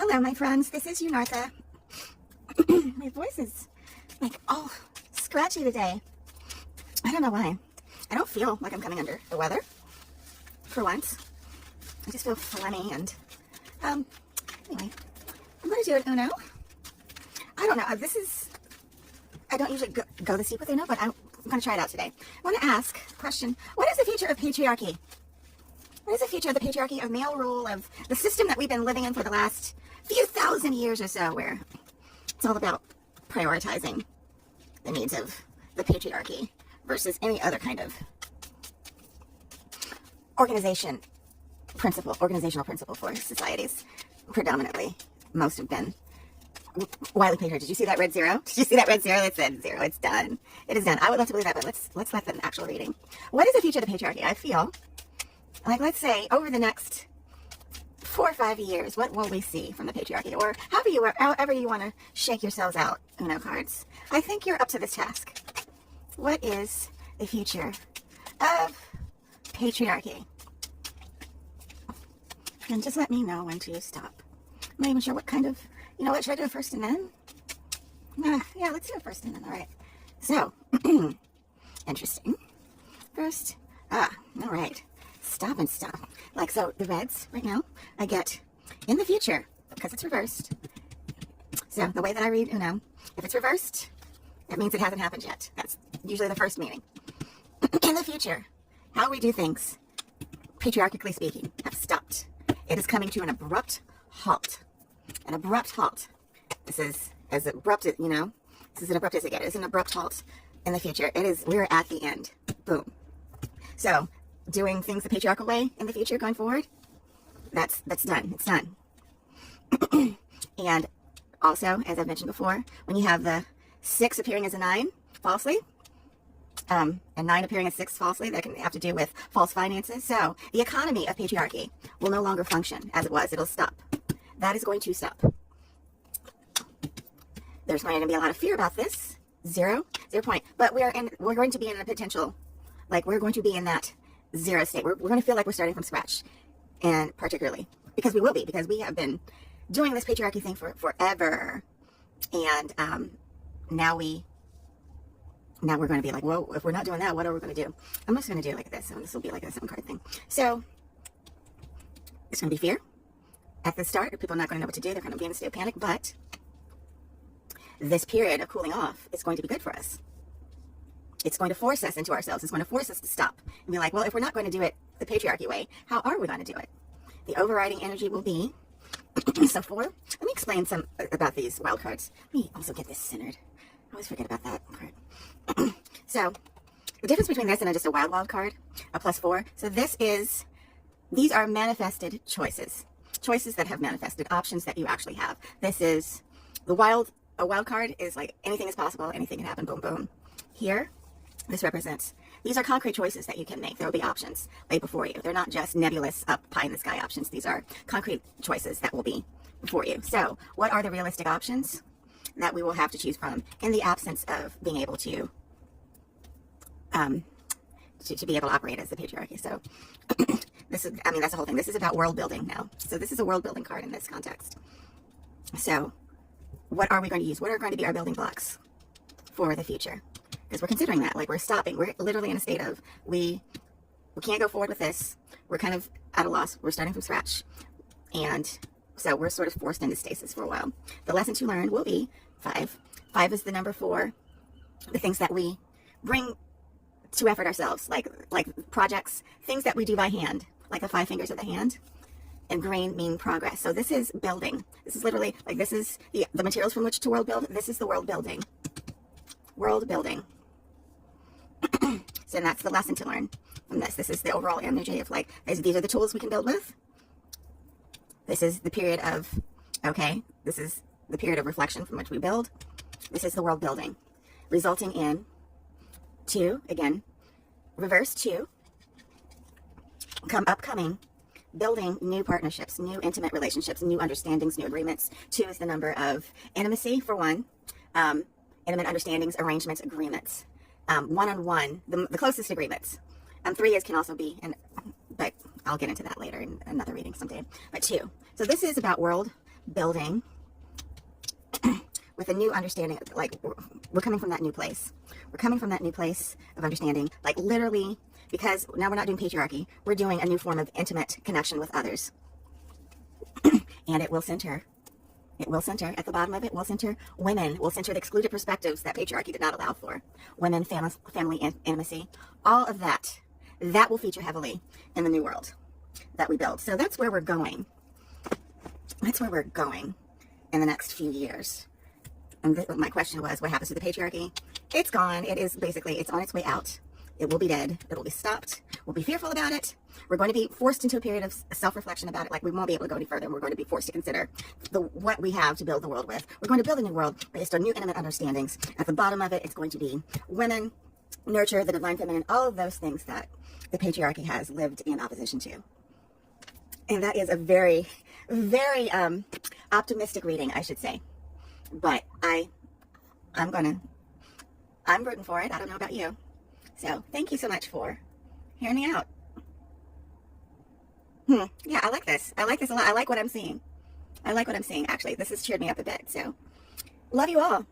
Hello, my friends. This is Unartha. My voice is like all scratchy today. I don't know why. I don't feel like I'm coming under the weather for once. I just feel phlegmy and anyway, I'm going to do an Uno. I don't know. I don't usually go this deep with Uno, but I'm going to try it out today. I want to ask a question. What is the future of patriarchy? What is the future of the patriarchy, of male rule, of the system that we've been living in for the last few thousand years or so, where it's all about prioritizing the needs of the patriarchy versus any other kind of organizational principle for societies? Predominantly, most have been wildly patriarchal. Did you see that red zero? Did you see that red zero that said zero? It's done. It is done. I would love to believe that, but let's let the actual reading. What is the future of the patriarchy? I feel like, let's say, over the next 4 or 5 years, what will we see from the patriarchy? Or however you want to shake yourselves out, Uno cards. I think you're up to this task. What is the future of patriarchy? And just let me know when to stop. I'm not even sure what kind of, you know what, should I do a first and then? Yeah, let's do a first and then, all right. So, interesting. First, all right. Stop and stop. Like, so the reds right now, I get in the future, because it's reversed. So the way that I read Uno, if it's reversed, that means it hasn't happened yet. That's usually the first meaning. In the future, how we do things, patriarchally speaking, have stopped. It is coming to an abrupt halt. An abrupt halt. This is as abrupt as, this is as abrupt as it gets. It's an abrupt halt in the future. We're at the end. Boom. So, doing things the patriarchal way in the future going forward, that's done. It's done. And also, as I've mentioned before, when you have the 6 appearing as a 9 falsely, and 9 appearing as 6 falsely, that can have to do with false finances. So the economy of patriarchy will no longer function as it was. It'll stop. That is going to stop. There's going to be a lot of fear about this. 0 point. But we're going to be in a potential, like, we're going to be in that 0 state. We're going to feel like we're starting from scratch. And particularly, because we will be, because we have been doing this patriarchy thing for forever. And now we're going to be like, whoa, if we're not doing that, what are we going to do? I'm just going to do it like this. So this will be like a 7 card thing. So it's going to be fear at the start. People are not going to know what to do. They're going to be in a state of panic. But this period of cooling off is going to be good for us. It's going to force us into ourselves. It's going to force us to stop and be like, well, if we're not going to do it the patriarchy way, how are we going to do it? The overriding energy will be, let me explain some about these wild cards. Let me also get this centered. I always forget about that part. So the difference between this and just a wild card, a +4. So these are manifested choices. Choices that have manifested, options that you actually have. This is a wild card is like anything is possible, anything can happen, boom, boom. Here, this represents, these are concrete choices that you can make. There will be options laid before you. They're not just nebulous up pie in the sky options. These are concrete choices that will be before you. So what are the realistic options that we will have to choose from in the absence of being able to be able to operate as the patriarchy? So that's the whole thing. This is about world building now. So this is a world building card in this context. So what are we going to use? What are going to be our building blocks for the future? Because we're considering that, like, we're stopping. We're literally in a state of, we can't go forward with this. We're kind of at a loss. We're starting from scratch. And so we're sort of forced into stasis for a while. The lesson to learn will be 5. 5 is the number for the things that we bring to effort ourselves, like projects, things that we do by hand, like the 5 fingers of the hand. And green mean progress. So this is building. This is literally, like, this is the materials from which to world build. This is the world building. World building. So that's the lesson to learn from this. This is the overall energy of, like, these are the tools we can build with. This is the period of, okay, this is the period of reflection from which we build. This is the world building, resulting in 2, again, reverse 2, upcoming, building new partnerships, new intimate relationships, new understandings, new agreements. 2 is the number of intimacy, for 1, intimate understandings, arrangements, agreements. One-on-one, the closest agreements. 3 can also be, but I'll get into that later in another reading someday. But 2. So this is about world building with a new understanding. Like, we're coming from that new place. We're coming from that new place of understanding, like literally, because now we're not doing patriarchy. We're doing a new form of intimate connection with others. And it will center at the bottom of it, will center women, will center the excluded perspectives that patriarchy did not allow for. Women, family intimacy, all of that will feature heavily in the new world that we build. So that's where we're going. That's where we're going in the next few years. And my question was, what happens to the patriarchy? It's gone. It is basically, it's on its way out. It will be dead. It will be stopped. We'll be fearful about it. We're going to be forced into a period of self-reflection about it. Like, we won't be able to go any further. We're going to be forced to consider what we have to build the world with. We're going to build a new world based on new intimate understandings. At the bottom of it, it's going to be women, nurture, the divine feminine, all of those things that the patriarchy has lived in opposition to. And that is a very, very optimistic reading, I should say. But I'm rooting for it. I don't know about you. So thank you so much for hearing me out. Yeah, I like this. I like this a lot. I like what I'm seeing. Actually, this has cheered me up a bit. So love you all.